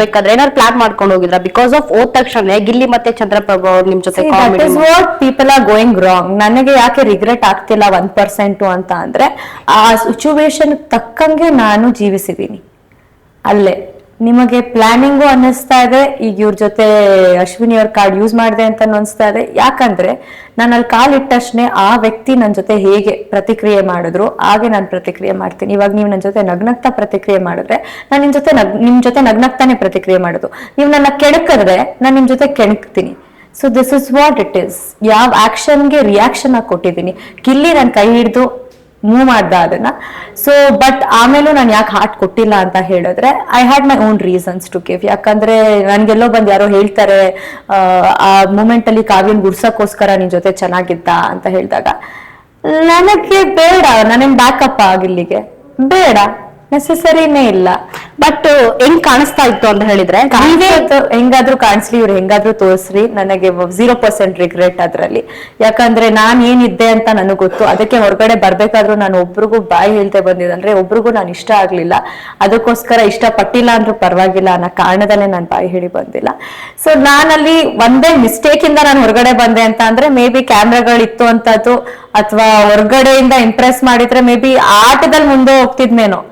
ಹೋಗ್ಬೇಕಾದ್ರೆ ಏನಾದ್ರು ಪ್ಲಾನ್ ಮಾಡ್ಕೊಂಡು ಹೋಗಿದ್ರ? ಬಿಕಾಸ್ ಆಫ್ ಹೋದ ತಕ್ಷಣ ಗಿಲ್ಲಿ ಮತ್ತೆ ಚಂದ್ರಪ್ರಭು ಅವ್ರು ನಿಮ್ ಜೊತೆ comedy people are going wrong. ನನಗೆ ಯಾಕೆ ರಿಗ್ರೆಟ್ ಆಗ್ತಿಲ್ಲ 1% ಅಂತ ಅಂದ್ರೆ, ಆ ಸಿಚುವೇಶನ್ ತಕ್ಕಂಗೆ ನಾನು ಜೀವಿಸಿದೀನಿ ಅಲ್ಲೇ. ನಿಮಗೆ ಪ್ಲಾನಿಂಗು ಅನ್ನಿಸ್ತಾ ಇದೆ, ಈಗ ಇವ್ರ ಜೊತೆ ಅಶ್ವಿನಿ ಅವ್ರ ಕಾರ್ಡ್ ಯೂಸ್ ಮಾಡಿದೆ ಅಂತ ಅನಿಸ್ತಾ ಇದೆ. ಯಾಕಂದ್ರೆ ನಾನು ಅಲ್ಲಿ ಕಾಲಿಟ್ಟಷ್ಟೇ ಆ ವ್ಯಕ್ತಿ ನನ್ನ ಜೊತೆ ಹೇಗೆ ಪ್ರತಿಕ್ರಿಯೆ ಮಾಡಿದ್ರು ಹಾಗೆ ನಾನು ಪ್ರತಿಕ್ರಿಯೆ ಮಾಡ್ತೀನಿ. ಇವಾಗ ನೀವು ನನ್ನ ಜೊತೆ ನಗ್ನಗ್ತಾ ಪ್ರತಿಕ್ರಿಯೆ ಮಾಡಿದ್ರೆ ನಾನು ನಿಮ್ ಜೊತೆ ನಗ್ನಗ್ತಾನೆ ಪ್ರತಿಕ್ರಿಯೆ ಮಾಡೋದು. ನೀವು ನನ್ನ ಕೆಣಕಿದ್ರೆ ನಾನು ನಿಮ್ ಜೊತೆ ಕೆಣಕ್ತೀನಿ. So this is what it is. ಯಾವ ಆಕ್ಷನ್ಗೆ ರಿಯಾಕ್ಷನ್ ಆಗಿ ಕೊಟ್ಟಿದ್ದೀನಿ. ಗಿಲ್ಲಿ ನನ್ನ ಕೈ ಹಿಡಿದು ಮೂವ್ ಮಾಡ್ದ ಅದನ್ನ. ಸೊ ಬಟ್ ಆಮೇಲೂ ನಾನು ಯಾಕೆ ಹಾರ್ಟ್ ಕೊಟ್ಟಿಲ್ಲ ಅಂತ ಹೇಳಿದ್ರೆ, I had my own reasons to give. ಯಾಕಂದ್ರೆ ನನ್ಗೆಲ್ಲೋ ಬಂದು ಯಾರೋ ಹೇಳ್ತಾರೆ ಆ ಮೂಮೆಂಟ್ ಅಲ್ಲಿ ಕಾವ್ಯನ್ ಗುಡ್ಸಕ್ಕೋಸ್ಕರ ನಿನ್ ಜೊತೆ ಚೆನ್ನಾಗಿದ್ದ ಅಂತ ಹೇಳಿದಾಗ, ನನಗೆ ಬೇಡ, ನನಗೆ ಬ್ಯಾಕಪ್ ಆಗಿಲ್ಲಿಗೆ ಬೇಡ, ನೆಸೆಸರಿನೇ ಇಲ್ಲ. ಬಟ್ ಹೆಂಗ್ ಕಾಣಿಸ್ತಾ ಇತ್ತು ಅಂತ ಹೇಳಿದ್ರೆ, ಹೆಂಗಾದ್ರೂ ಕಾಣಿಸ್ಲಿ, ಇವ್ರು ಹೆಂಗಾದ್ರೂ ತೋರಿಸ್ರಿ, ನನಗೆ 0% ರಿಗ್ರೆಟ್ ಅದ್ರಲ್ಲಿ. ಯಾಕಂದ್ರೆ ನಾನ್ ಏನಿದ್ದೆ ಅಂತ ನನಗ್ ಗೊತ್ತು. ಅದಕ್ಕೆ ಹೊರಗಡೆ ಬರ್ಬೇಕಾದ್ರೂ ನಾನು ಒಬ್ರಿಗೂ ಬಾಯಿ ಹೇಳ್ತೆ ಬಂದಿದಂದ್ರೆ ಒಬ್ರಿಗೂ ನಾನು ಇಷ್ಟ ಆಗ್ಲಿಲ್ಲ. ಅದಕ್ಕೋಸ್ಕರ ಇಷ್ಟ ಪಟ್ಟಿಲ್ಲ ಅಂದ್ರೂ ಪರವಾಗಿಲ್ಲ ಅನ್ನೋ ಕಾರಣದಲ್ಲೇ ನಾನು ಬಾಯಿ ಹೇಳಿ ಬಂದಿಲ್ಲ. ಸೊ ನಾನಲ್ಲಿ ಒಂದೇ ಮಿಸ್ಟೇಕ್ ಇಂದ ನಾನು ಹೊರಗಡೆ ಬಂದೆ ಅಂತ ಅಂದ್ರೆ, ಮೇ ಬಿ ಕ್ಯಾಮ್ರಾಗಳಿತ್ತು ಅಂತದ್ದು ಅಥವಾ ಹೊರಗಡೆಯಿಂದ ಇಂಪ್ರೆಸ್ ಮಾಡಿದ್ರೆ ಮೇ ಬಿ ಆಟದಲ್ಲಿ ಮುಂದೆ ಹೋಗ್ತಿದ್ನೇನೋ.